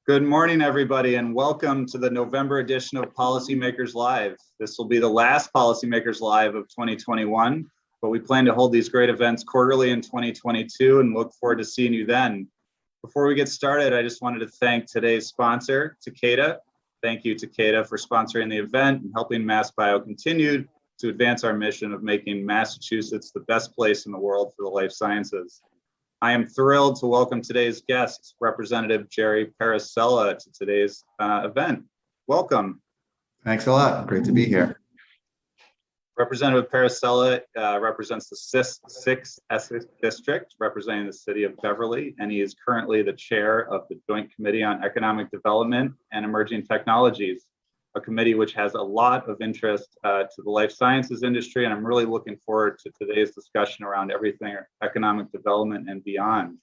Good morning, everybody, and welcome to the November edition of Policymakers Live. This will be the last Policymakers Live of 2021, but we plan to hold these great events quarterly in 2022 and look forward to seeing you then. Before we get started, I just wanted to thank today's sponsor, Takeda. Thank you, Takeda, for sponsoring the event and helping MassBio continue to advance our mission of making Massachusetts the best place in the world for the life sciences. I am thrilled to welcome today's guest, Representative Jerry Parisella, to today's event. Welcome. Thanks a lot. Great to be here. Representative Parisella represents the 6th Essex District, representing the City of Beverly, and he is currently the chair of the Joint Committee on Economic Development and Emerging Technologies, a committee which has a lot of interest to the life sciences industry, and I'm really looking forward to today's discussion around everything economic development and beyond.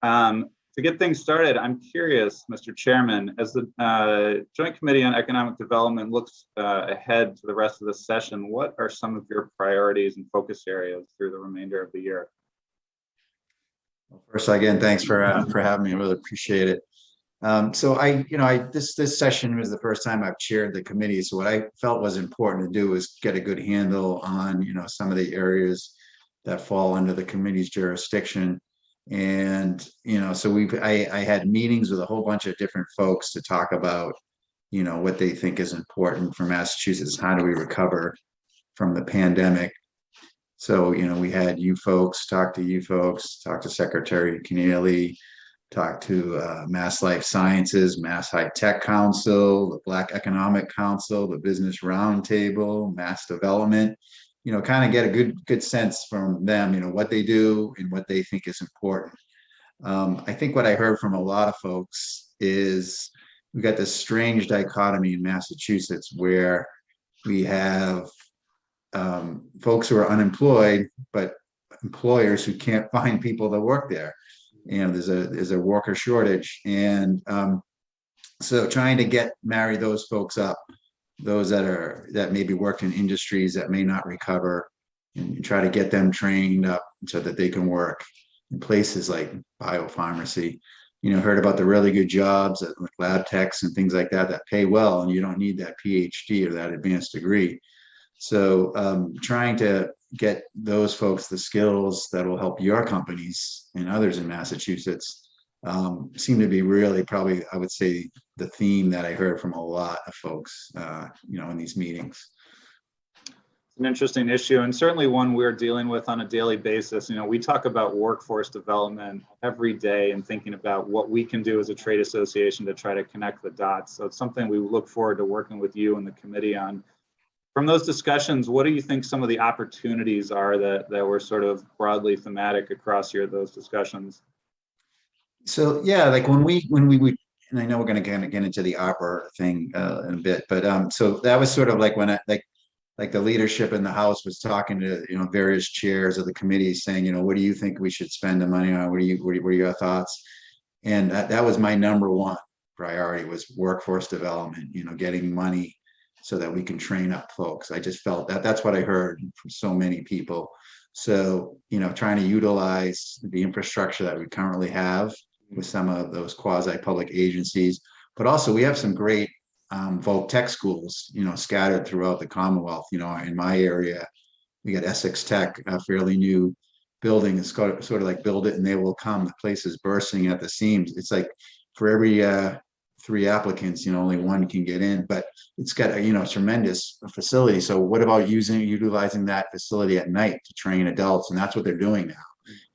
To get things started, I'm curious, Mr. Chairman, as the Joint Committee on Economic Development looks ahead to the rest of the session, what are some of your priorities and focus areas through the remainder of the year? Well, first, again, thanks for having me. I really appreciate it. This session was the first time I've chaired the committee. So what I felt was important to do was get a good handle on, some of the areas that fall under the committee's jurisdiction. And, so I had meetings with a whole bunch of different folks to talk about, what they think is important for Massachusetts. How do we recover from the pandemic? So, we had you folks, talk to Secretary Keneally, talk to Mass Life Sciences, Mass High Tech Council, the Black Economic Council, the Business Roundtable, Mass Development, kind of get a good sense from them, what they do and what they think is important. I think what I heard from a lot of folks is we got this strange dichotomy in Massachusetts where we have folks who are unemployed, but employers who can't find people to work there. There's a worker shortage, and so trying to marry those folks up, those that maybe worked in industries that may not recover, and try to get them trained up so that they can work in places like biopharmacy. Heard about the really good jobs at lab techs and things like that pay well, and you don't need that PhD or that advanced degree. So trying to get those folks the skills that will help your companies and others in Massachusetts seem to be really probably, I would say, the theme that I heard from a lot of folks, in these meetings. It's an interesting issue, and certainly one we're dealing with on a daily basis. We talk about workforce development every day and thinking about what we can do as a trade association to try to connect the dots. So it's something we look forward to working with you and the committee on. From those discussions, what do you think some of the opportunities are that were sort of broadly thematic across those discussions? So yeah, like when we and I know we're going to kind of get into the opera thing in a bit, but so that was sort of like when like the leadership in the House was talking to various chairs of the committee, saying what do you think we should spend the money on? What are your thoughts? And that was my number one priority, was workforce development. Getting money so that we can train up folks. I just felt that's what I heard from so many people. So, trying to utilize the infrastructure that we currently have with some of those quasi-public agencies, but also we have some great voc tech schools, scattered throughout the Commonwealth. In my area, we got Essex Tech, a fairly new building. It's sort of like build it and they will come. The place is bursting at the seams. It's like for every 3 applicants, only 1 can get in, but it's got a tremendous facility. So what about utilizing that facility at night to train adults? And that's what they're doing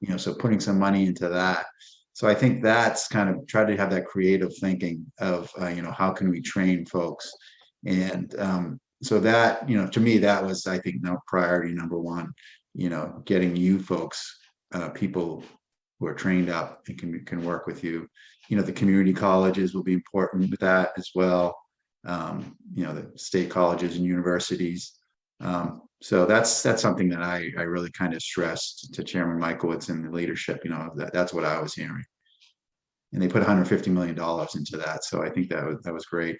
now, so putting some money into that. So I think that's kind of try to have that creative thinking of, how can we train folks? And so that, to me, that was, I think, priority number 1, getting you folks, people who are trained up and can work with you. The community colleges will be important with that as well. The state colleges and universities. So that's something that I really kind of stressed to Chairman Michaelwitz and the leadership. That's what I was hearing, and they put $150 million into that. So I think that was great.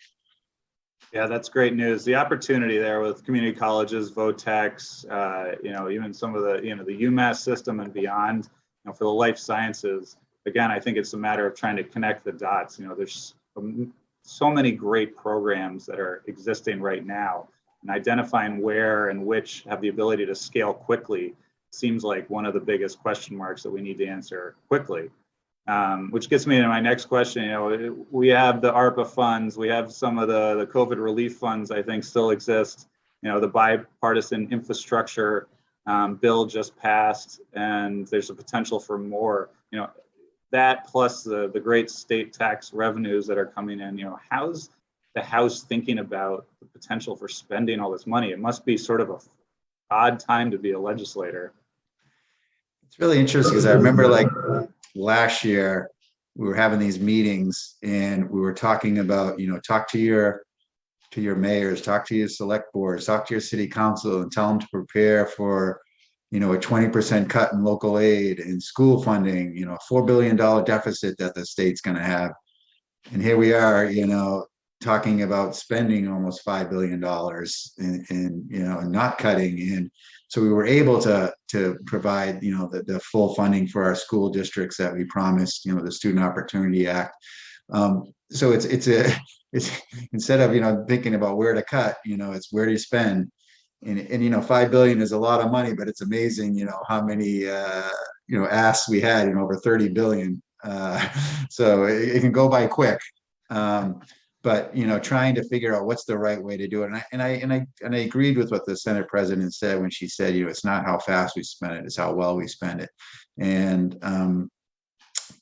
Yeah, that's great news. The opportunity there with community colleges, VOTEX, even some of the UMass system and beyond, for the life sciences. Again, I think it's a matter of trying to connect the dots. There's so many great programs that are existing right now, and identifying where and which have the ability to scale quickly seems like one of the biggest question marks that we need to answer quickly. Which gets me to my next question. You know, we have the ARPA funds, we have some of the COVID relief funds, I think still exist. You know, the bipartisan infrastructure bill just passed, and there's a potential for more. You know, that plus the great state tax revenues that are coming in. You know, how's the House thinking about the potential for spending all this money? It must be sort of a odd time to be a legislator. It's really interesting because I remember like last year we were having these meetings and we were talking about, you know, talk to your mayors, talk to your select boards, talk to your city council and tell them to prepare for, you know, a 20% cut in local aid and school funding, you know, a $4 billion deficit that the state's going to have. And here we are, you know, talking about spending almost $5 billion and you know, and not cutting. And so we were able to provide, you know, the full funding for our school districts that we promised, you know, the Student Opportunity Act. So it's instead of, you know, thinking about where to cut, you know, it's where do you spend. And you know, 5 billion is a lot of money, but it's amazing, you know, how many you know, asks we had, you know, over 30 billion. So it can go by quick. But you know, trying to figure out what's the right way to do it, and I agreed with what the Senate President said when she said, you know, it's not how fast we spend it, it's how well we spend it, and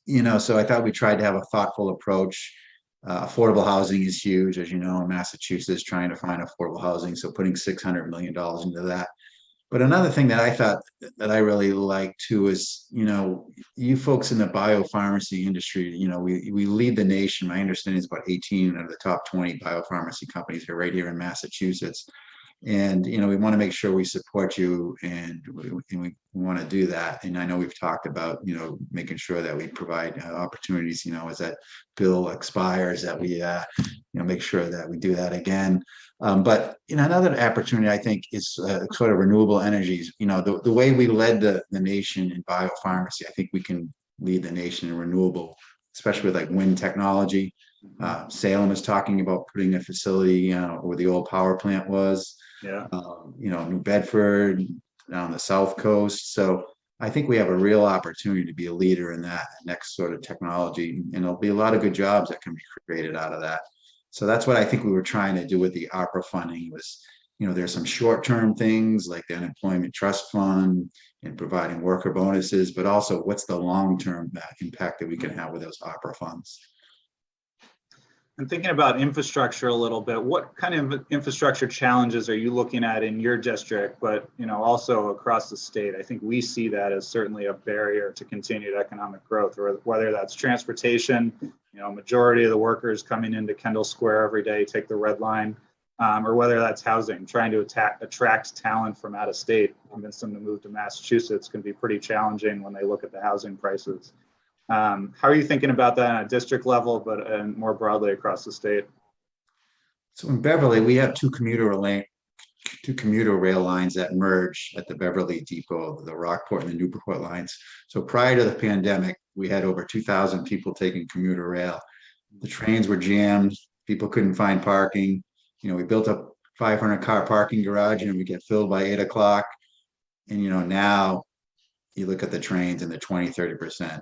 you know, so I thought we tried to have a thoughtful approach. Affordable housing is huge, as you know, in Massachusetts, trying to find affordable housing, so putting $600 million into that. But another thing that I thought that I really liked too is, you know, you folks in the biopharmacy industry, you know, we lead the nation. My understanding is about 18 of the top 20 biopharmacy companies are right here in Massachusetts. And, you know, we want to make sure we support you, and we want to do that. And I know we've talked about, you know, making sure that we provide opportunities, you know, as that bill expires, that we, you know, make sure that we do that again. But you know, another opportunity I think is sort of renewable energies. You know, the way we led the nation in biopharmacy, I think we can lead the nation in renewable, especially with like wind technology. Salem is talking about putting a facility where the old power plant was. Yeah. You know, New Bedford, down the South Coast. So I think we have a real opportunity to be a leader in that next sort of technology, and there'll be a lot of good jobs that can be created out of that. So that's what I think we were trying to do with the ARPA funding was, you know, there's some short-term things like the unemployment trust fund and providing worker bonuses, but also what's the long-term impact that we can have with those ARPA funds. And thinking about infrastructure a little bit, what kind of infrastructure challenges are you looking at in your district, but you know, also across the state? I think we see that as certainly a barrier to continued economic growth, or whether that's transportation, you know, majority of the workers coming into Kendall Square every day take the red line, or whether that's housing, trying to attract talent from out of state, convince them to move to Massachusetts can be pretty challenging when they look at the housing prices. How are you thinking about that on a district level, but more broadly across the state? So in Beverly, we have two commuter rail lines that merge at the Beverly Depot, the Rockport and the Newport lines. So prior to the pandemic, we had over 2,000 people taking commuter rail. The trains were jammed, people couldn't find parking. You know, we built a 500 car parking garage and we get filled by 8 o'clock. And, you know, now you look at the trains and the 20–30%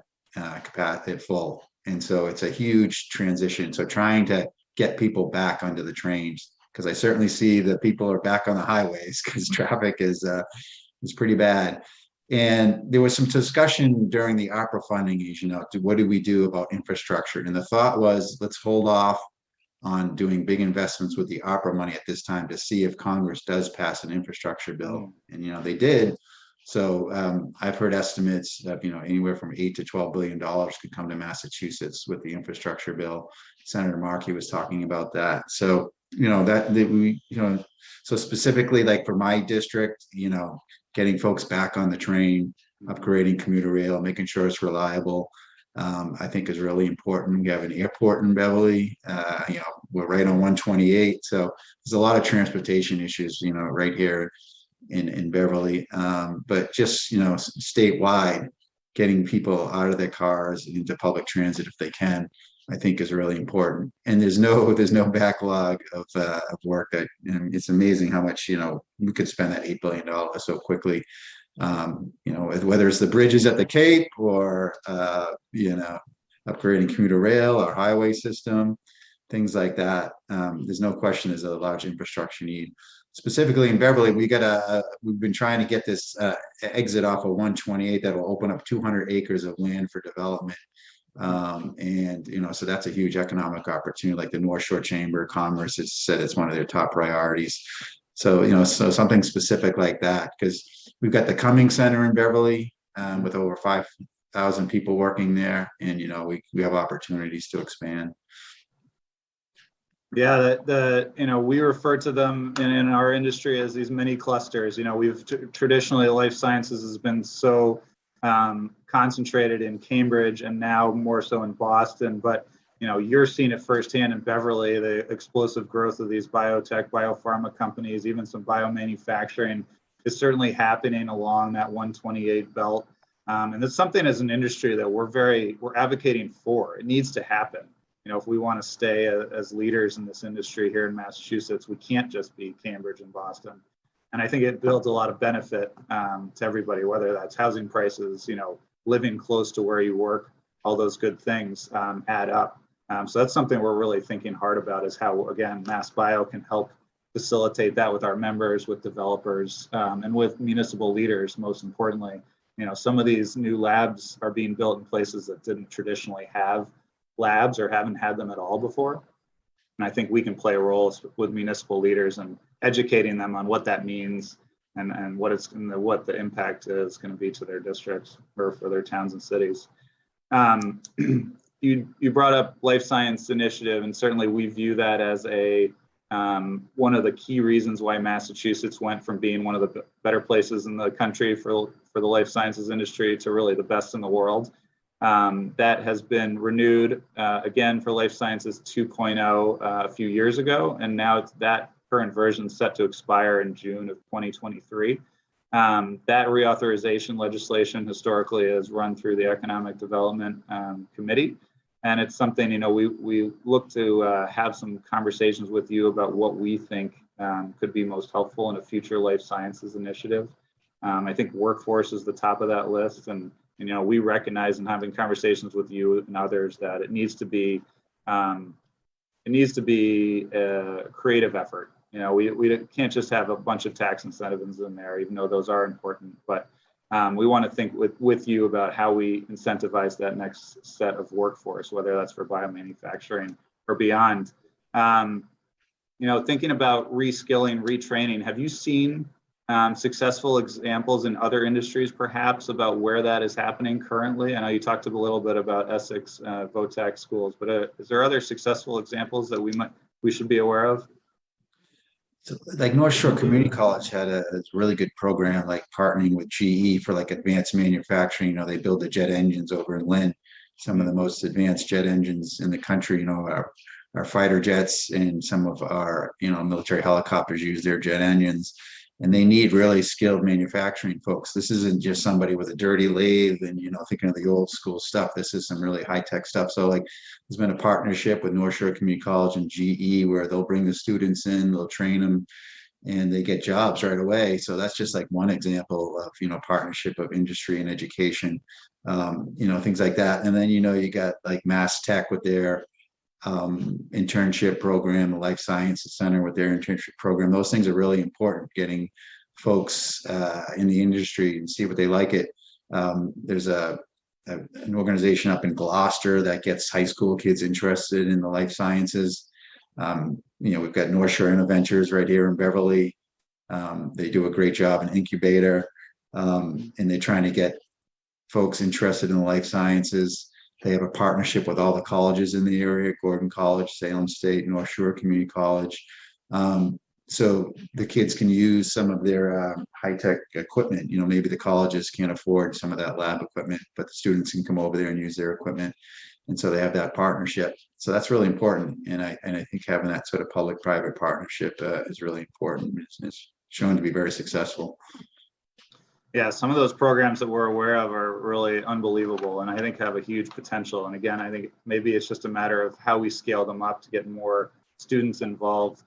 capacity full. And so it's a huge transition. So trying to get people back onto the trains, because I certainly see that people are back on the highways because traffic is pretty bad. And there was some discussion during the ARPA funding, you know, what do we do about infrastructure? And the thought was, let's hold off on doing big investments with the ARPA money at this time to see if Congress does pass an infrastructure bill. And, you know, they did. So I've heard estimates of, you know, anywhere from $8 to $12 billion could come to Massachusetts with the infrastructure bill. Senator Markey was talking about that. So, you know, that we, you know, so specifically like for my district, you know, getting folks back on the train, upgrading commuter rail, making sure it's reliable, I think is really important. We have an airport in Beverly, you know, we're right on 128. So there's a lot of transportation issues, you know, right here in Beverly, but just, you know, statewide, getting people out of their cars into public transit if they can. I think is really important. And there's no backlog of work that, and it's amazing how much, we could spend that $8 billion so quickly. Whether it's the bridges at the Cape or, upgrading commuter rail or highway system, things like that. There's no question there's a large infrastructure need. Specifically in Beverly, we've been trying to get this exit off of 128 that will open up 200 acres of land for development. So that's a huge economic opportunity. Like the North Shore Chamber of Commerce has said it's one of their top priorities. So something specific like that, because we've got the Cumming Center in Beverly with over 5,000 people working there, and we have opportunities to expand. Yeah, we refer to them in our industry as these mini clusters. We've traditionally, life sciences has been so concentrated in Cambridge and now more so in Boston, but you're seeing it firsthand in Beverly, the explosive growth of these biotech, biopharma companies, even some biomanufacturing is certainly happening along that 128 belt. And it's something as an industry that we're advocating for. It needs to happen. If we want to stay as leaders in this industry here in Massachusetts, we can't just be Cambridge and Boston. And I think it builds a lot of benefit to everybody, whether that's housing prices, living close to where you work, all those good things add up. So that's something we're really thinking hard about, is how, again, MassBio can help facilitate that with our members, with developers, and with municipal leaders, most importantly. Some of these new labs are being built in places that didn't traditionally have labs or haven't had them at all before. And I think we can play a role with municipal leaders and educating them on what that means and what the impact is going to be to their districts or for their towns and cities. You brought up life science initiative, and certainly we view that as one of the key reasons why Massachusetts went from being one of the better places in the country for the life sciences industry to really the best in the world. That has been renewed again for Life Sciences 2.0 a few years ago, and now that current version set to expire in June of 2023. That reauthorization legislation historically has run through the Economic Development Committee, and it's something we look to have some conversations with you about what we think could be most helpful in a future life sciences initiative. I think workforce is the top of that list, and we recognize in having conversations with you and others that it needs to be a creative effort. We can't just have a bunch of tax incentives in there, even though those are important. But we want to think with you about how we incentivize that next set of workforce, whether that's for biomanufacturing or beyond. Thinking about reskilling, retraining, have you seen successful examples in other industries, perhaps, about where that is happening currently? I know you talked a little bit about Essex VOTAC schools, but is there other successful examples that we should be aware of? So, like North Shore Community College had a really good program, like partnering with GE for like advanced manufacturing. They build the jet engines over in Lynn, some of the most advanced jet engines in the country. Our fighter jets and some of our military helicopters use their jet engines. And they need really skilled manufacturing folks. This isn't just somebody with a dirty lathe and, thinking of the old school stuff. This is some really high tech stuff. So there's been a partnership with North Shore Community College and GE where they'll bring the students in, they'll train them, and they get jobs right away. So that's just like one example of, partnership of industry and education, things like that. And then, you got like Mass Tech with their internship program, the Life Sciences Center with their internship program. Those things are really important, getting folks in the industry and see what they like it. There's an organization up in Gloucester that gets high school kids interested in the life sciences. We've got North Shore Innoventures right here in Beverly. They do a great job in incubator, and they're trying to get folks interested in the life sciences. They have a partnership with all the colleges in the area, Gordon College, Salem State, North Shore Community College. So the kids can use some of their high-tech equipment. Maybe the colleges can't afford some of that lab equipment, but the students can come over there and use their equipment. And so they have that partnership. So that's really important. And I think having that sort of public-private partnership is really important. It's shown to be very successful. Yeah, some of those programs that we're aware of are really unbelievable and I think have a huge potential. And again, I think maybe it's just a matter of how we scale them up to get more students involved.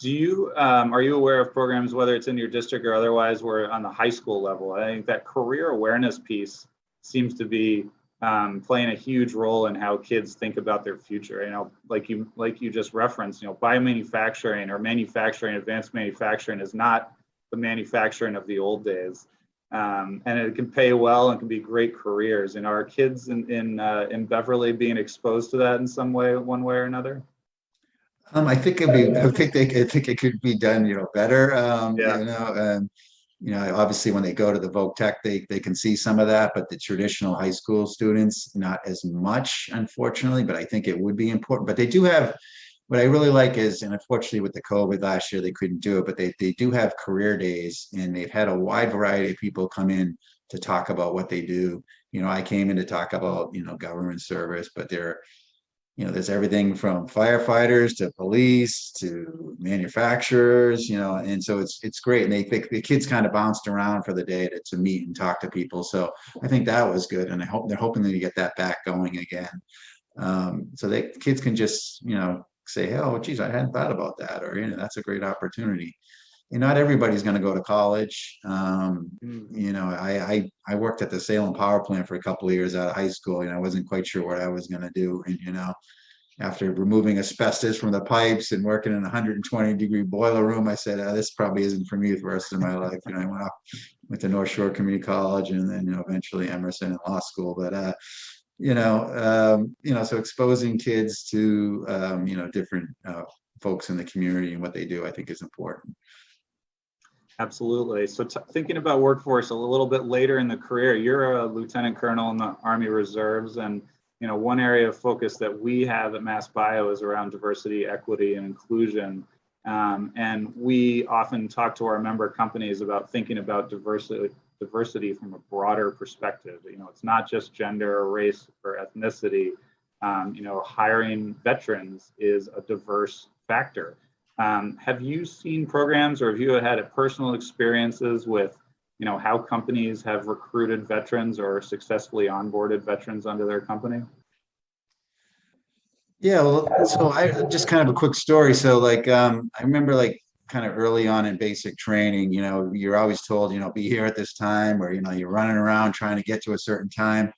Are you aware of programs, whether it's in your district or otherwise, where on the high school level? I think that career awareness piece seems to be playing a huge role in how kids think about their future. You know, like you just referenced, you know, biomanufacturing or manufacturing, advanced manufacturing is not the manufacturing of the old days. And it can pay well and can be great careers. And are kids in Beverly being exposed to that in some way, one way or another? I think I think it could be done, better. Yeah. Obviously when they go to the Voc Tech, they can see some of that, but the traditional high school students, not as much, unfortunately, but I think it would be important. But they do have, what I really like is, and unfortunately with the COVID last year, they couldn't do it, but they do have career days and they've had a wide variety of people come in to talk about what they do. I came in to talk about, government service, but there's everything from firefighters to police to manufacturers, and so it's great. And they think the kids kind of bounced around for the day to meet and talk to people. So I think that was good. And they're hoping to get that back going again. So kids can just, say, hey, oh, geez, I hadn't thought about that. Or, that's a great opportunity. And not everybody's going to go to college. I worked at the Salem power plant for a couple of years out of high school, and I wasn't quite sure what I was going to do. And, after removing asbestos from the pipes and working in a 120-degree boiler room, I said, this probably isn't for me for the rest of my life. I went to North Shore Community College and then, eventually Emerson and law school. But, so exposing kids to, different folks in the community and what they do, I think is important. Absolutely. So thinking about workforce a little bit later in the career, you're a lieutenant colonel in the Army Reserves, and one area of focus that we have at MassBio is around diversity, equity, and inclusion. And we often talk to our member companies about thinking about diversity from a broader perspective. It's not just gender or race or ethnicity. Hiring veterans is a diverse factor. Have you seen programs, or have you had personal experiences with, how companies have recruited veterans or successfully onboarded veterans under their company? Yeah, well, so I just kind of a quick story. So I remember kind of early on in basic training, you're always told, be here at this time, or, you're running around trying to get to a certain time.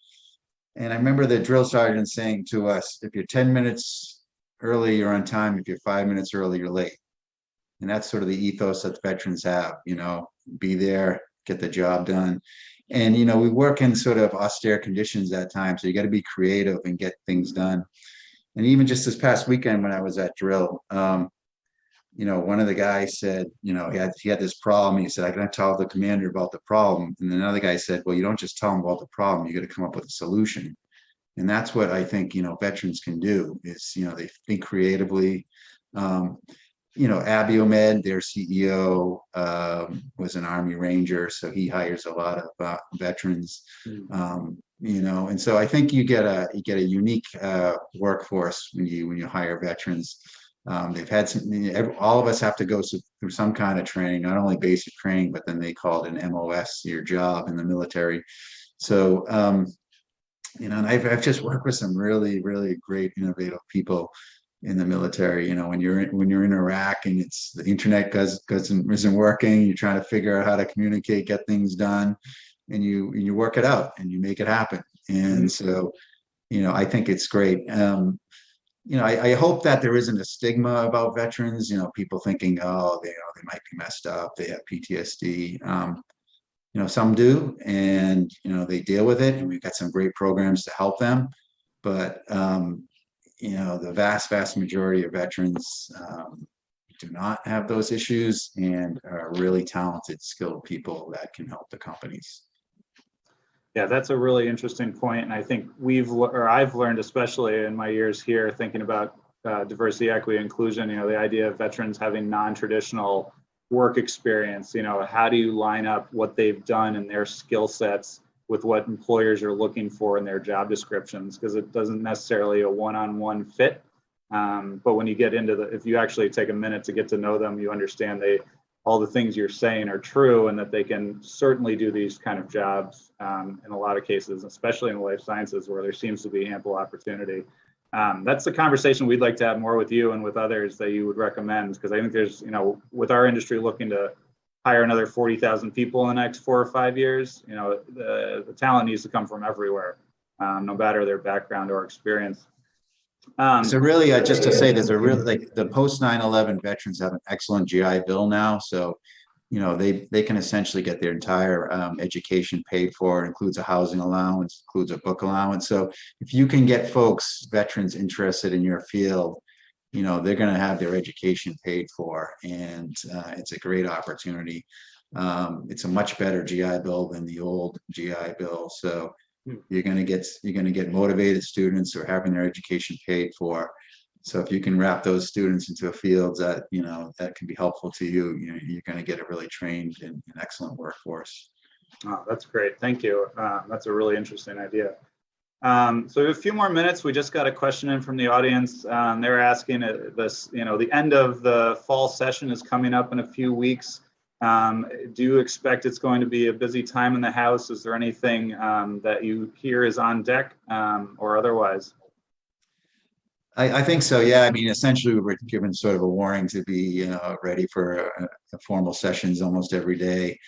And I remember the drill sergeant saying to us, if you're 10 minutes early, you're on time. If you're 5 minutes early, you're late. And that's sort of the ethos that veterans have, be there, get the job done. And, we work in sort of austere conditions at times. So you got to be creative and get things done. And even just this past weekend when I was at drill, one of the guys said, he had this problem. He said, I gotta tell the commander about the problem. And another guy said, well, you don't just tell him about the problem, you got to come up with a solution. And that's what I think, veterans can do is, they think creatively. Abiomed, their CEO, was an Army Ranger, so he hires a lot of veterans. And so I think you get a unique workforce when you hire veterans. They've had all of us have to go through some kind of training, not only basic training, but then they call it an MOS, your job in the military. So, and I've just worked with some really, really great, innovative people in the military. When you're in Iraq and it's the internet isn't working, you're trying to figure out how to communicate, get things done, and you work it out and you make it happen. And so, I think it's great. I hope that there isn't a stigma about veterans, people thinking, oh, they might be messed up, they have PTSD. Some do, and, they deal with it, and we've got some great programs to help them. But, the vast majority of veterans do not have those issues and are really talented, skilled people that can help the companies. Yeah, that's a really interesting point. And I think I've learned, especially in my years here, thinking about diversity, equity, inclusion, the idea of veterans having non-traditional work experience, how do you line up what they've done and their skill sets with what employers are looking for in their job descriptions, because it doesn't necessarily a one-on-one fit. But when you get into if you actually take a minute to get to know them, you understand they all the things you're saying are true, and that they can certainly do these kind of jobs in a lot of cases, especially in the life sciences where there seems to be ample opportunity. That's the conversation we'd like to have more with you and with others that you would recommend, because I think there's, with our industry looking to hire another 40,000 people in the next 4 or 5 years, the talent needs to come from everywhere, no matter their background or experience. So really, just to say, there's a real, like, the post 9/11 veterans have an excellent GI Bill now. So, they can essentially get their entire education paid for. It includes a housing allowance, includes a book allowance. So if you can get folks, veterans, interested in your field, they're going to have their education paid for, and it's a great opportunity. It's a much better GI Bill than the old GI Bill. So you're going to get motivated students who are having their education paid for. So if you can wrap those students into a field that that can be helpful to you, you're going to get a really trained and excellent workforce. Oh, that's great. Thank you. That's a really interesting idea. So we have a few more minutes. We just got a question in from the audience. They're asking this, the end of the fall session is coming up in a few weeks. Do you expect it's going to be a busy time in the House? Is there anything that you hear is on deck or otherwise? I think so. Yeah. I mean, essentially, we were given sort of a warning to be, ready for a formal sessions almost every day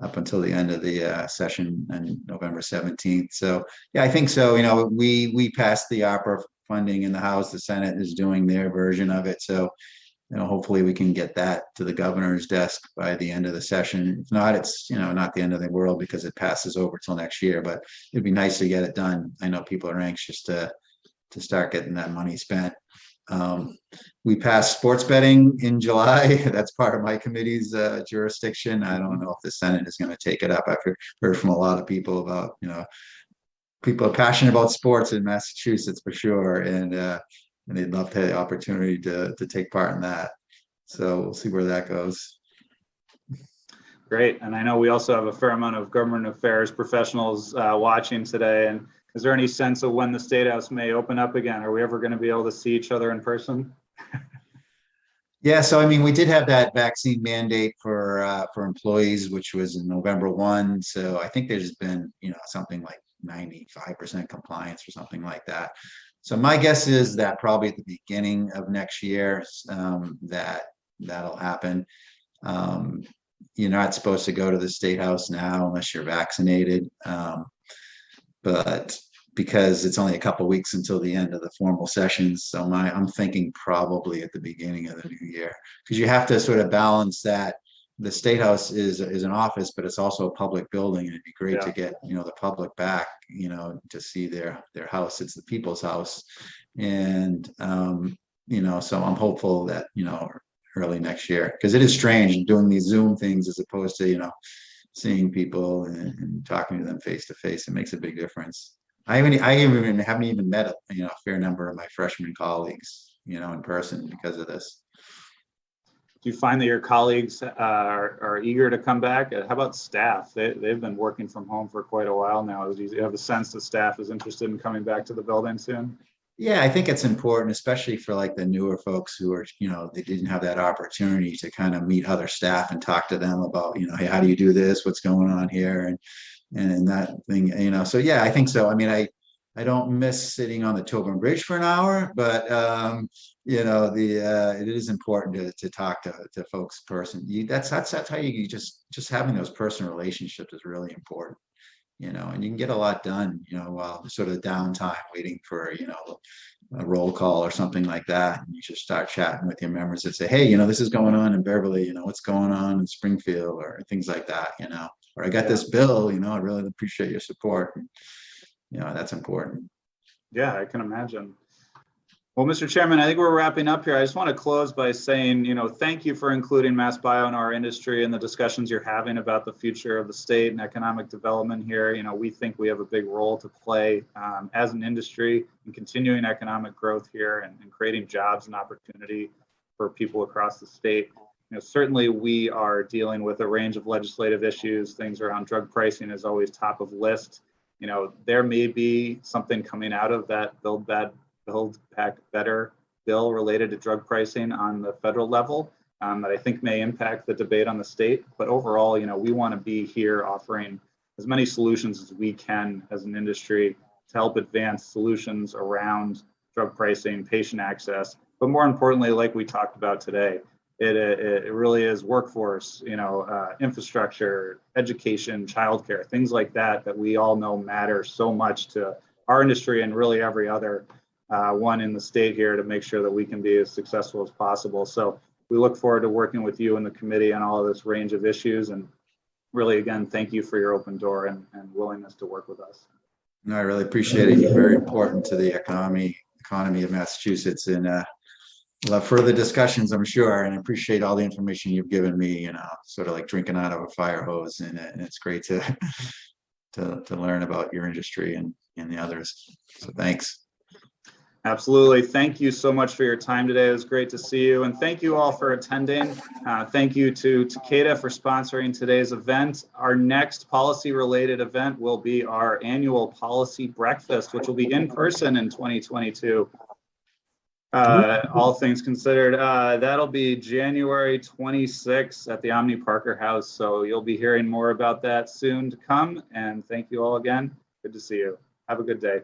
up until the end of the session on November 17th. So, yeah, I think so. We passed the opera funding in the House. The Senate is doing their version of it. So, hopefully we can get that to the governor's desk by the end of the session. If not, it's, not the end of the world because it passes over till next year, but it'd be nice to get it done. I know people are anxious to start getting that money spent. We passed sports betting in July. That's part of my committee's jurisdiction. I don't know if the Senate is going to take it up. I've heard from a lot of people about, people are passionate about sports in Massachusetts for sure. And they'd love to have the opportunity to take part in that. So we'll see where that goes. Great. And I know we also have a fair amount of government affairs professionals watching today. And is there any sense of when the State House may open up again? Are we ever going to be able to see each other in person? Yeah, so I mean, we did have that vaccine mandate for employees, which was in November 1. So I think there's been, something like 95% compliance or something like that. So my guess is that probably at the beginning of next year, that'll happen. You're not supposed to go to the State House now unless you're vaccinated. But because it's only a couple of weeks until the end of the formal sessions, so I'm thinking probably at the beginning of the new year, because you have to sort of balance that. The State House is an office, but it's also a public building, and it'd be great to get the public back, to see their house. It's the people's house, and so I'm hopeful that early next year, because it is strange doing these Zoom things as opposed to seeing people and talking to them face to face. It makes a big difference. I haven't even met a fair number of my freshman colleagues, in person because of this. Do you find that your colleagues are eager to come back? How about staff? They've been working from home for quite a while now. Do you have a sense that staff is interested in coming back to the building soon? Yeah, I think it's important, especially for like the newer folks who are, they didn't have that opportunity to kind of meet other staff and talk to them about, hey, how do you do this? What's going on here? And that thing, so yeah, I think so. I mean, I don't miss sitting on the Tobin Bridge for an hour, but it is important to talk to folks in person. That's how you just having those personal relationships is really important. And you can get a lot done, while sort of downtime waiting for, a roll call or something like that. And you just start chatting with your members and say, hey, this is going on in Beverly, what's going on in Springfield or things like that, or I got this bill, I really appreciate your support. That's important. Yeah, I can imagine. Well, Mr. Chairman, I think we're wrapping up here. I just want to close by saying, thank you for including MassBio in our industry and the discussions you're having about the future of the state and economic development here. We think we have a big role to play as an industry in continuing economic growth here and creating jobs and opportunity for people across the state. Certainly we are dealing with a range of legislative issues. Things around drug pricing is always top of list. There may be something coming out of that Build Back Better bill related to drug pricing on the federal level. that I think may impact the debate on the state. But overall, we want to be here offering as many solutions as we can as an industry to help advance solutions around drug pricing, patient access, but more importantly, like we talked about today, it really is workforce, infrastructure, education, childcare, things like that, that we all know matter so much to our industry and really every other one in the state here to make sure that we can be as successful as possible. So we look forward to working with you and the committee on all of this range of issues. And really, again, thank you for your open door and willingness to work with us. No, I really appreciate it. You're very important to the economy of Massachusetts, and we'll have further discussions, I'm sure. And I appreciate all the information you've given me. Sort of like drinking out of a fire hose, and it's great to learn about your industry and the others. So thanks. Absolutely. Thank you so much for your time today. It was great to see you. And thank you all for attending. Thank you to Takeda for sponsoring today's event. Our next policy-related event will be our annual policy breakfast, which will be in person in 2022. All things considered, that'll be January 26th at the Omni Parker House. So you'll be hearing more about that soon to come. And thank you all again. Good to see you. Have a good day.